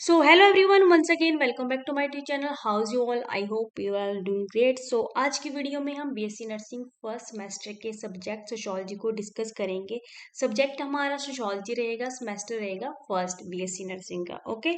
So hello everyone, once again welcome back to my YouTube channel. How's you all? I hope you are doing great. So आज की video में हम BSc nursing first semester के subject sociology को discuss करेंगे. Subject हमारा sociology रहेगा, semester रहेगा फर्स्ट बीएससी नर्सिंग का. ओके,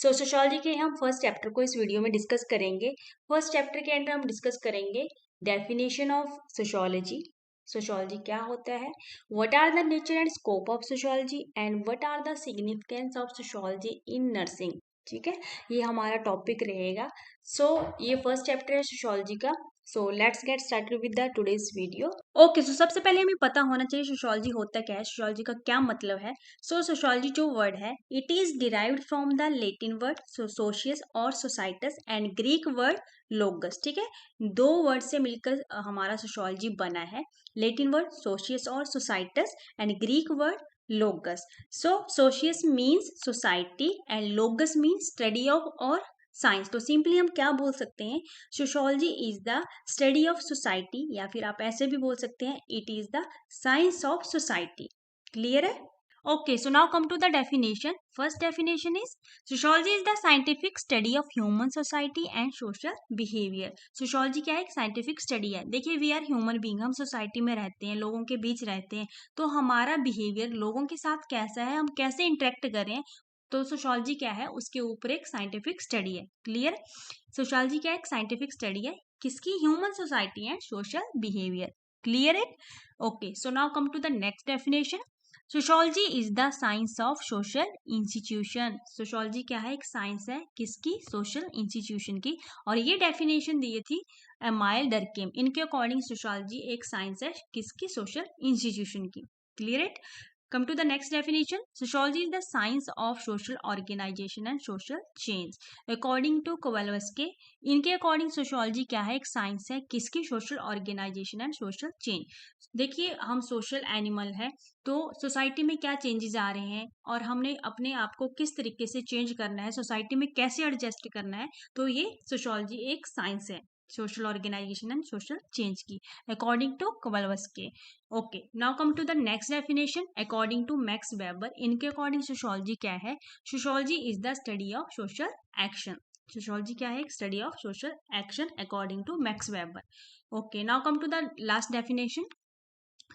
सो सोशियोलॉजी के हम फर्स्ट चैप्टर को इस वीडियो में डिस्कस करेंगे. फर्स्ट चैप्टर के अंदर हम डिस्कस करेंगे डेफिनेशन ऑफ सोशियोलॉजी. सोशियोलॉजी क्या होता है, what are the nature and scope of sociology and what are the significance of sociology in nursing. ठीक है, ये हमारा टॉपिक रहेगा. सो ये फर्स्ट चैप्टर है सोशियोलॉजी का. So let's get started with the today's video. Okay, so सबसे पहले हमें पता होना चाहिए सोशियोलॉजी होता क्या है, सोशियोलॉजी का क्या मतलब है. सो सोशियोलॉजी जो वर्ड है, it is derived from the Latin word socius और societas and Greek word logos. ठीक है, दो वर्ड से मिलकर हमारा सोशियोलॉजी बना है. लैटिन वर्ड सोशियस और societas and Greek word logos. So socius means society and logos means study of or science. तो सिंपली हम क्या बोल सकते हैं, sociology is the study of society, या फिर आप ऐसे भी बोल सकते हैं it is the science of society. Clear है? Okay, so now come to the definition. First definition is sociology is the scientific study of human society and social behavior. Sociology क्या है, एक scientific study है. देखिए, we are human being, हम society में रहते हैं, लोगों के बीच रहते हैं, तो हमारा behavior लोगों के साथ कैसा है, हम कैसे interact कर रहे हैं, तो सोशियोलॉजी क्या है, उसके ऊपर एक साइंटिफिक स्टडी है. क्लियर? सोशियोलॉजी क्या है, एक साइंटिफिक स्टडी है किसकी, human society and social behaviour. Clear है? Okay, so now come to the next definition. Sociology is the science of social institution. Sociology क्या है, एक साइंस है किसकी, सोशल इंस्टीट्यूशन की. और ये डेफिनेशन दी थी एमाइल डर्केम. इनके अकॉर्डिंग सोशियोलॉजी एक साइंस है किसकी, सोशल इंस्टीट्यूशन की. Clear it? Come to the next definition. Sociology is the science of social organization and social change. According to Kowalski, इनके अकॉर्डिंग सोशियोलॉजी क्या है, एक साइंस है किसकी, social organisation and social change. देखिए, हम सोशल एनिमल है, तो सोसाइटी में क्या चेंजेस आ रहे हैं और हमने अपने आप को किस तरीके से चेंज करना है, सोसाइटी में कैसे एडजस्ट करना है, तो ये सोशियोलॉजी एक साइंस है social organisation and social change की, according to Kowalski. Okay, now come to the next definition. According to Max Weber, इनके अकॉर्डिंग सोशियोलॉजी क्या है, sociology is the study of social action. Sociology क्या है, एक study of social action according to Max Weber. Okay, now come to the last definition.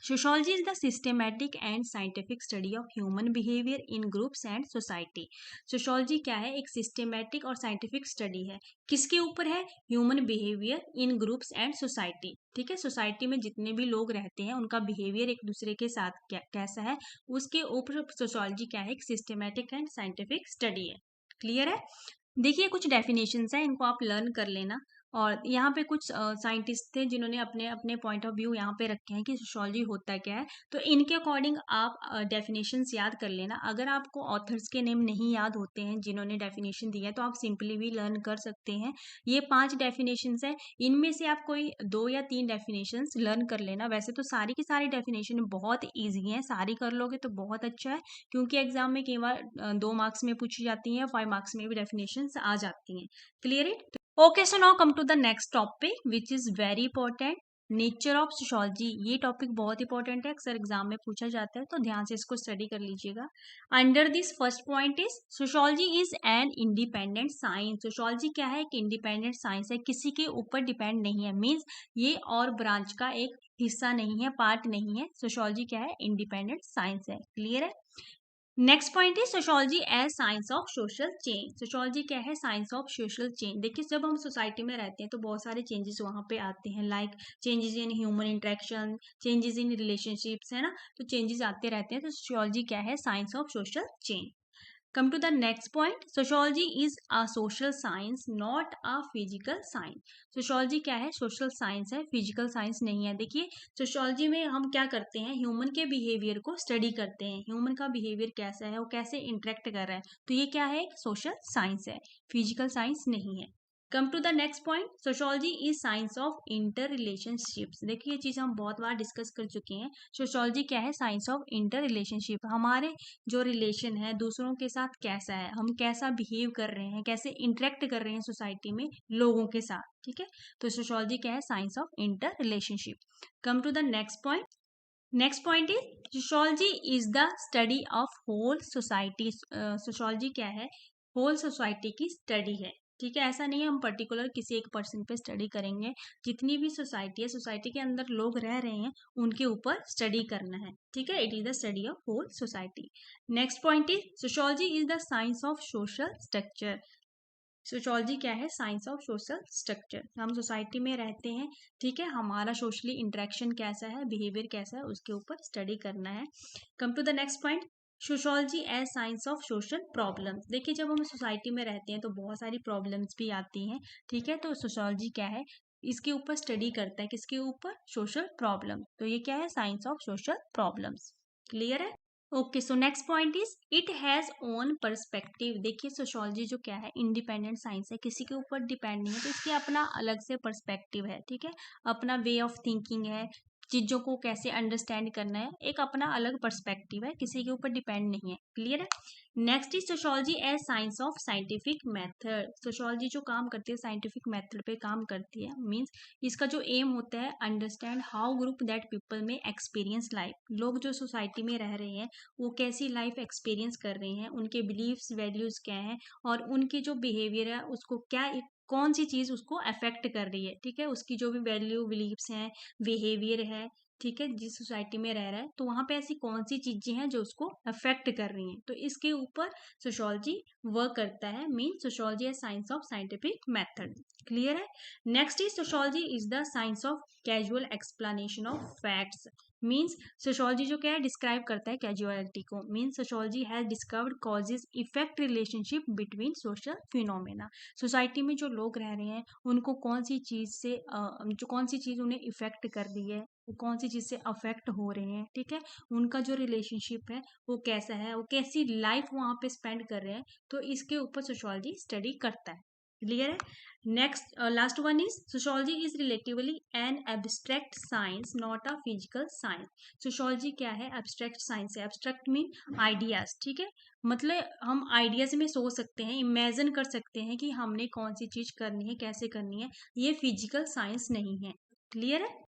Sociology is the systematic and scientific study of human behavior in groups and society. Sociology क्या है, एक systematic और scientific study है किसके ऊपर है, human behavior in groups and society. ठीक है, सोसाइटी में जितने भी लोग रहते हैं उनका बिहेवियर एक दूसरे के साथ कैसा है, उसके ऊपर सोशियोलॉजी क्या है, एक सिस्टमैटिक एंड साइंटिफिक स्टडी है. क्लियर है? देखिए, कुछ डेफिनेशंस हैं, इनको आप लर्न कर लेना. और यहाँ पे कुछ साइंटिस्ट थे जिन्होंने अपने अपने पॉइंट ऑफ व्यू यहाँ पे रखे हैं कि सोशियोलॉजी होता क्या है, तो इनके अकॉर्डिंग आप डेफिनेशंस याद कर लेना. अगर आपको ऑथर्स के नेम नहीं याद होते हैं जिन्होंने डेफिनेशन दी है, तो आप सिंपली भी लर्न कर सकते हैं. ये 5 डेफिनेशंस हैं, इनमें से आप कोई 2 या 3 डेफिनेशंस लर्न कर लेना. वैसे तो सारी की सारी डेफिनेशन बहुत ईजी हैं, सारी कर लोगे तो बहुत अच्छा है, क्योंकि एग्जाम में कई बार 2 मार्क्स में पूछी जाती हैं, 5 मार्क्स में भी डेफिनेशंस आ जाती हैं. Clear it? Okay, so now come to the next topic which is very important, nature of sociology. ये टॉपिक बहुत इंपॉर्टेंट है, अक्सर एग्जाम में पूछा जाता है, तो ध्यान से इसको स्टडी कर लीजिएगा. Under this first point is sociology is an independent science. Sociology क्या है, एक इंडिपेंडेंट साइंस है, किसी के ऊपर डिपेंड नहीं है. मीन्स ये और ब्रांच का एक हिस्सा नहीं है, पार्ट नहीं है. सोशियोलॉजी क्या है, इंडिपेंडेंट साइंस है. क्लियर है? नेक्स्ट पॉइंट है sociology as science of social change. Sociology क्या है, साइंस ऑफ सोशल चेंज. देखिए, जब हम सोसाइटी में रहते हैं तो बहुत सारे चेंजेस वहाँ पे आते हैं, like changes in human interaction, changes in relationships, है ना, तो चेंजेस आते रहते हैं. तो सोशियोलॉजी क्या है, science of social change. Come to the next point. Sociology is a social science, not a physical science. Sociology क्या है, सोशल साइंस है, फिजिकल साइंस नहीं है. देखिए, सोशियोलॉजी में हम क्या करते हैं, ह्यूमन के बिहेवियर को स्टडी करते हैं. ह्यूमन का बिहेवियर कैसा है, वो कैसे इंटरेक्ट कर रहा है, तो ये क्या है, सोशल साइंस है, फिजिकल साइंस नहीं है. Come to the next point. Sociology is science of inter relationships. देखिए, ये चीज हम बहुत बार डिस्कस कर चुके हैं. सोशियोलॉजी क्या है, साइंस ऑफ इंटर रिलेशनशिप. हमारे जो रिलेशन है दूसरों के साथ कैसा है, हम कैसा बिहेव कर रहे हैं, कैसे इंटरेक्ट कर रहे हैं सोसाइटी में लोगों के साथ. ठीक है, तो सोशियोलॉजी क्या है, science of inter relationship. Come to the next point. Next point is sociology is the study of whole society. Sociology क्या है, होल सोसाइटी की स्टडी है। ठीक है, ऐसा नहीं है हम पर्टिकुलर किसी एक पर्सन पे स्टडी करेंगे, जितनी भी सोसाइटी है, सोसाइटी के अंदर लोग रह रहे हैं उनके ऊपर स्टडी करना है। ठीक है, it is the study of whole society. Next point is sociology is the science of social structure. Sociology क्या है? Science of social structure. हम सोसाइटी में रहते हैं, ठीक है, हमारा सोशली इंटरेक्शन कैसा है, बिहेवियर कैसा है, उसके ऊपर स्टडी करना है। Come to the next point, sociology as science of social problems. देखिए, जब हम सोसाइटी में रहते हैं तो बहुत सारी प्रॉब्लम्स भी आती हैं। ठीक है, तो सोशियोलॉजी क्या है? इसके ऊपर स्टडी करता है, किसके ऊपर? Social problem. तो ये क्या है? Science of social problems. Clear है? Okay, so next point is it has own perspective. देखिए, सोशियोलॉजी जो क्या है, इंडिपेंडेंट साइंस है, किसी के ऊपर डिपेंड नहीं है, तो इसके अपना अलग से पर्सपेक्टिव है। ठीक है, अपना वे ऑफ थिंकिंग है, चीजों को कैसे अंडरस्टैंड करना है, एक अपना अलग पर्सपेक्टिव है, किसी के ऊपर डिपेंड नहीं है। क्लियर है? Next is sociology as science of scientific method. Sociology जो काम करती है साइंटिफिक मेथड पे काम करती है, मीन्स इसका जो एम होता है, understand how group that people में एक्सपीरियंस लाइफ। लोग जो सोसाइटी में रह रहे हैं वो कैसी लाइफ एक्सपीरियंस कर रहे हैं, उनके बिलीव्स वैल्यूज क्या हैं, और उनके जो बिहेवियर है उसको क्या, कौन सी चीज उसको अफेक्ट कर रही है। ठीक है, उसकी जो भी वैल्यू बिलीव्स हैं, बिहेवियर है, ठीक है, जिस सोसाइटी में रह रहा है तो वहां पे ऐसी कौन सी चीजें हैं जो उसको अफेक्ट कर रही हैं, तो इसके ऊपर सोशियोलॉजी वर्क करता है। मीन सोशियोलॉजी है science of scientific method. Clear है? Next is sociology is the science of causal explanation of facts. Means sociology जो क्या है, डिस्क्राइब करता है कैजुअलिटी को। Means sociology has discovered causes effect relationship between social phenomena. Society में जो लोग रह रहे हैं उनको कौन सी चीज से जो कौन सी चीज उन्हें इफेक्ट कर रही है, वो कौन सी चीज से अफेक्ट हो रहे हैं, ठीक है, उनका जो रिलेशनशिप है वो कैसा है, वो कैसी लाइफ वहां पे स्पेंड कर रहे हैं, तो इसके ऊपर सोशियोलॉजी स्टडी करता है। क्लियर है? Next last one is sociology is relatively an abstract science not a physical science. Sociology क्या है? एब्स्ट्रैक्ट साइंस है। Abstract mean ideas. ठीक है, मतलब हम आइडियाज में सोच सकते हैं, इमेजिन कर सकते हैं कि हमने कौन सी चीज करनी है, कैसे करनी है, ये फिजिकल साइंस नहीं है। क्लियर है?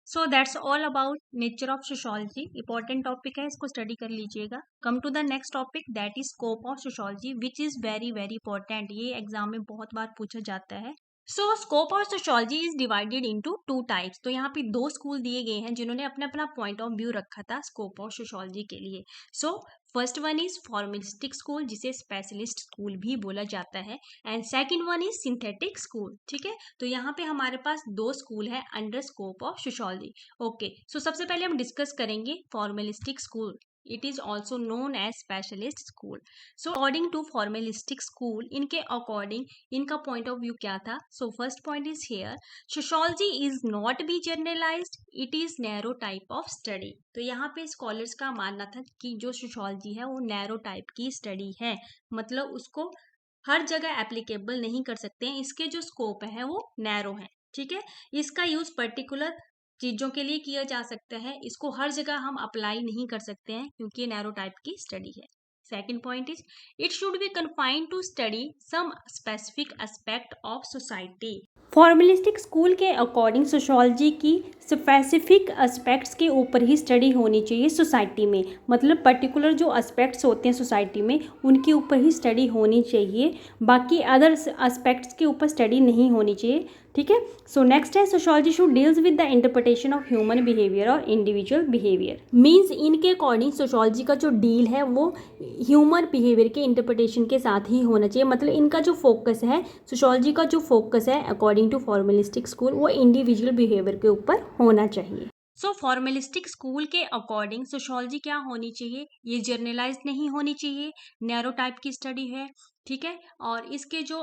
So that's all about nature of sociology. Important topic है, इसको स्टडी कर लीजिएगा। Come to the next topic that is scope of sociology which is very very important. ये एग्जाम में बहुत बार पूछा जाता है। So scope of sociology is divided into two types. तो यहाँ पे दो स्कूल दिए गए हैं जिन्होंने अपना अपना पॉइंट ऑफ व्यू रखा था स्कोप ऑफ सोशियोलॉजी के लिए। सो first one is formalistic school, जिसे स्पेशलिस्ट स्कूल भी बोला जाता है, and second one is synthetic school. ठीक है, तो यहाँ पे हमारे पास दो स्कूल है under scope of sociology. Okay, so सबसे पहले हम डिस्कस करेंगे formalistic school. It is also known as specialist school. So according to formalistic school, इनके अकॉर्डिंग इनका पॉइंट ऑफ व्यू क्या था? So first point is here, sociology is not be generalised, it is narrow type of study. तो यहाँ पे scholars का मानना था कि जो सोशियोलॉजी है वो नैरो टाइप की स्टडी है, मतलब उसको हर जगह एप्लीकेबल नहीं कर सकते हैं, इसके जो स्कोप है वो नैरो है। ठीक है, इसका यूज पर्टिकुलर चीजों के लिए किया जा सकता है, इसको हर जगह हम अप्लाई नहीं कर सकते हैं क्योंकि ये नैरो टाइप की स्टडी है। Second point is it should be confined to study some specific aspect of society. Formalistic school के अकॉर्डिंग सोशियोलॉजी की स्पेसिफिक एस्पेक्ट्स के ऊपर ही स्टडी होनी चाहिए सोसाइटी में, मतलब पर्टिकुलर जो एस्पेक्ट्स होते हैं सोसाइटी में उनके ऊपर ही स्टडी होनी चाहिए, बाकी अदर एस्पेक्ट्स के ऊपर स्टडी नहीं होनी चाहिए। ठीक है, सो नेक्स्ट है sociology should deals with the interpretation of human behaviour और इंडिविजुअल बिहेवियर। मीन्स इनके अकॉर्डिंग सोशियोलॉजी का जो डील है वो ह्यूमन बिहेवियर के इंटरप्रिटेशन के साथ ही होना चाहिए, मतलब इनका जो फोकस है, सोशियोलॉजी का जो फोकस है अकॉर्डिंग टू फॉर्मलिस्टिक स्कूल, वो इंडिविजुअल बिहेवियर के ऊपर होना चाहिए। सो फॉर्मलिस्टिक स्कूल के अकॉर्डिंग सोशियोलॉजी क्या होनी चाहिए? ये जर्नलाइज नहीं होनी चाहिए, नैरो टाइप की स्टडी है। ठीक है, और इसके जो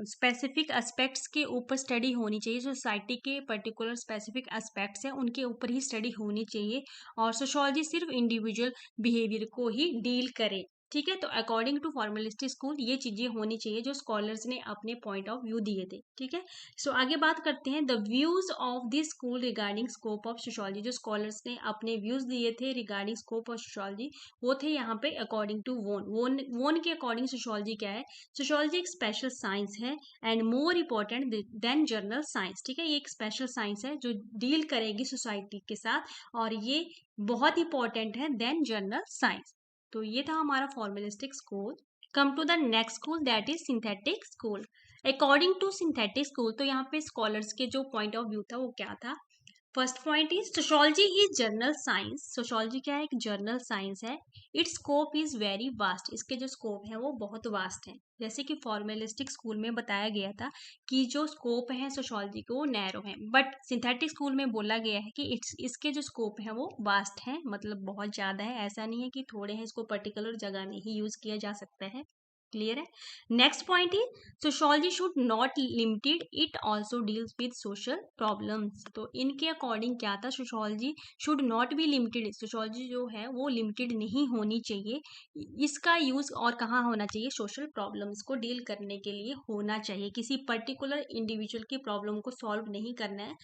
स्पेसिफिक एस्पेक्ट्स के ऊपर स्टडी होनी चाहिए, सोसाइटी के पर्टिकुलर स्पेसिफिक एस्पेक्ट्स हैं उनके ऊपर ही स्टडी होनी चाहिए, और सोशियोलॉजी सिर्फ इंडिविजुअल बिहेवियर को ही डील करे। ठीक है, तो अकॉर्डिंग टू फॉर्मलिस्टिक स्कूल ये चीजें होनी चाहिए जो स्कॉलर्स ने अपने पॉइंट ऑफ व्यू दिए थे। ठीक है, सो आगे बात करते हैं the views of this school regarding scope of sociology. जो स्कॉलर्स ने अपने व्यूज दिए थे रिगार्डिंग स्कोप ऑफ सोशियोलॉजी वो थे यहाँ पे अकॉर्डिंग टू वोन के अकॉर्डिंग सोशियोलॉजी क्या है? सोशियोलॉजी एक स्पेशल साइंस है and more important then general science. ठीक है, ये एक स्पेशल साइंस है जो डील करेगी सोसाइटी के साथ, और ये बहुत इंपॉर्टेंट है देन जनरल साइंस। तो ये था हमारा formalistic school. Come to the next school that is synthetic school. According to synthetic school, तो यहाँ पे स्कॉलर्स के जो पॉइंट ऑफ व्यू था वो क्या था। First point is sociology is journal science. Sociology क्या है, एक जर्नल साइंस है। It's scope is very vast. इसके जो स्कोप है वो बहुत वास्ट है। जैसे कि फॉर्मेलिस्टिक स्कूल में बताया गया था कि जो स्कोप है सोशोलॉजी के वो नैरो है, बट सिंथेटिक स्कूल में बोला गया है कि इसके जो स्कोप है वो वास्ट है, मतलब बहुत ज़्यादा है। ऐसा नहीं है कि थोड़े हैं, इसको पर्टिकुलर जगह में ही यूज किया जा सकता है। क्लियर है। Next point is sociology should not limited, it also deals with social problems. तो इनके अकॉर्डिंग क्या था, sociology should not be limited. Sociology जो है वो लिमिटेड नहीं होनी चाहिए। इसका यूज और कहाँ होना चाहिए, सोशल प्रॉब्लम्स को डील करने के लिए होना चाहिए। किसी पर्टिकुलर इंडिविजुअल की प्रॉब्लम को सॉल्व नहीं करना है,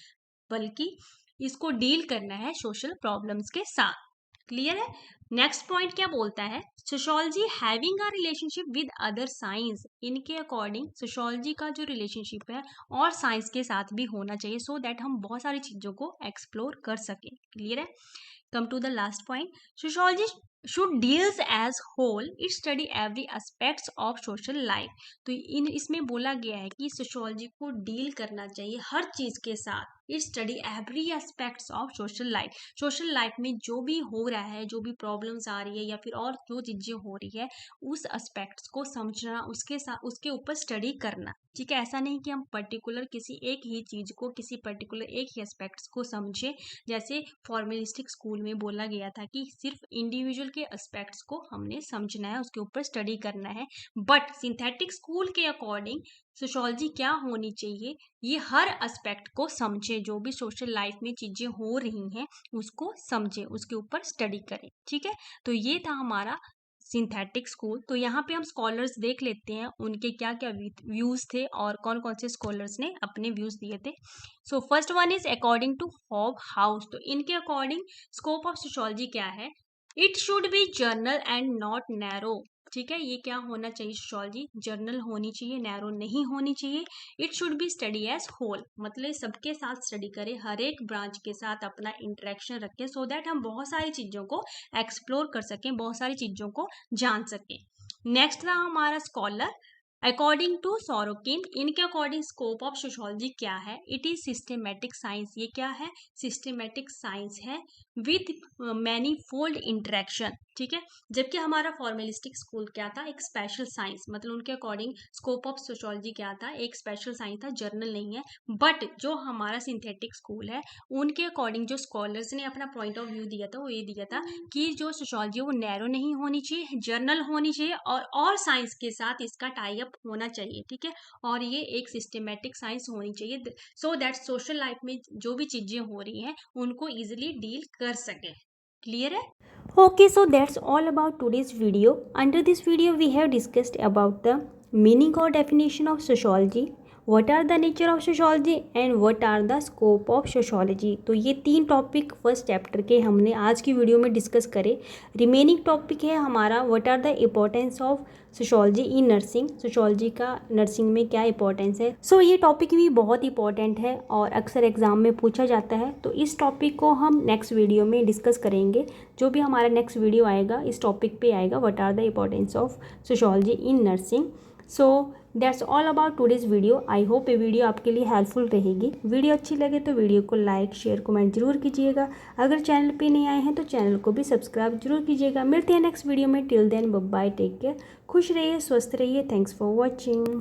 बल्कि इसको डील करना है सोशल प्रॉब्लम्स के साथ। क्लियर है। नेक्स्ट पॉइंट क्या बोलता है, sociology having a relationship with other science. इनके अकॉर्डिंग सोशोलॉजी का जो रिलेशनशिप है और साइंस के साथ भी होना चाहिए, सो दैट हम बहुत सारी चीजों को एक्सप्लोर कर सकें। क्लियर है। Come to the last point, sociology should deals as whole, it study every aspects of social life. तो इसमें बोला गया है कि सोशोलॉजी को डील करना चाहिए हर चीज के साथ। It study every aspects of social life. Social life में जो भी हो रहा है, जो भी प्रॉब्लम्स आ रही है या फिर और जो चीजें हो रही है, उस एस्पेक्ट्स को समझना, उसके साथ उसके ऊपर स्टडी करना। ठीक है। ऐसा नहीं कि हम पर्टिकुलर किसी एक ही चीज को, किसी पर्टिकुलर एक ही एस्पेक्ट्स को समझे। जैसे फॉर्मेलिस्टिक स्कूल में बोला गया था कि सिर्फ इंडिविजुअल के एस्पेक्ट्स को हमने समझना है, उसके ऊपर स्टडी करना है। बट सिंथेटिक स्कूल के अकॉर्डिंग सोशोलॉजी क्या होनी चाहिए, ये हर एस्पेक्ट को समझे, जो भी सोशल लाइफ में चीजें हो रही हैं उसको समझे, उसके ऊपर स्टडी करें। ठीक है। तो ये था हमारा सिंथेटिक स्कूल। तो यहाँ पे हम स्कॉलर्स देख लेते हैं उनके क्या क्या व्यूज थे और कौन कौन से स्कॉलर्स ने अपने व्यूज दिए थे। So first one is according to Hobhouse. तो इनके अकॉर्डिंग स्कोप ऑफ सोशोलॉजी क्या है, it should be general and not narrow. ठीक है। ये क्या होना चाहिए, सोशोलॉजी जर्नल होनी चाहिए, नैरो नहीं होनी चाहिए। It should be study as whole, मतलब सबके साथ स्टडी करें, हर एक ब्रांच के साथ अपना इंटरेक्शन रखें, सो दैट हम बहुत सारी चीजों को एक्सप्लोर कर सकें, बहुत सारी चीजों को जान सकें। नेक्स्ट था हमारा स्कॉलर अकॉर्डिंग टू सोरोकिन। इनके अकॉर्डिंग स्कोप ऑफ सोशोलॉजी क्या है, इट इज सिस्टमेटिक साइंस। ये क्या है, सिस्टमेटिक साइंस है विद मैनीफोल्ड इंटरेक्शन। ठीक है। जबकि हमारा फॉर्मेलिस्टिक स्कूल क्या था, एक स्पेशल साइंस, मतलब उनके अकॉर्डिंग स्कोप ऑफ सोशोलॉजी क्या था, एक स्पेशल साइंस था, जर्नल नहीं है। बट जो हमारा सिंथेटिक स्कूल है, उनके अकॉर्डिंग जो स्कॉलर्स ने अपना पॉइंट ऑफ व्यू दिया था वो ये दिया था कि जो सोशोलॉजी वो नैरो नहीं होनी चाहिए, जर्नल होनी चाहिए और साइंस के साथ इसका टाई अप होना चाहिए। ठीक है। और ये एक सिस्टमेटिक साइंस होनी चाहिए, सो दैट सोशल लाइफ में जो भी चीजें हो रही हैं उनको इजिली डील कर सके। क्लियर है। Okay, so that's all about today's video. Under this video, we have discussed about the meaning or definition of sociology, what are the nature of sociology and what are the scope of sociology. तो ये 3 topic first chapter के हमने आज की video में discuss करे। Remaining topic है हमारा what are the importance of sociology in nursing. Sociology का नर्सिंग में क्या इंपॉर्टेंस है। सो ये टॉपिक भी बहुत इंपॉर्टेंट है और अक्सर एग्जाम में पूछा जाता है। तो इस टॉपिक को हम नेक्स्ट वीडियो में डिस्कस करेंगे। जो भी हमारा नेक्स्ट वीडियो आएगा इस टॉपिक पे आएगा, what are the importance of sociology in nursing. So that's all about today's video. I hope ये वीडियो आपके लिए हेल्पफुल रहेगी। वीडियो अच्छी लगे तो वीडियो को लाइक शेयर कमेंट जरूर कीजिएगा। अगर चैनल पे नहीं आए हैं तो चैनल को भी सब्सक्राइब जरूर कीजिएगा। मिलते हैं नेक्स्ट वीडियो में। Till then bye bye, take care. खुश रहिए, स्वस्थ रहिए। Thanks for watching.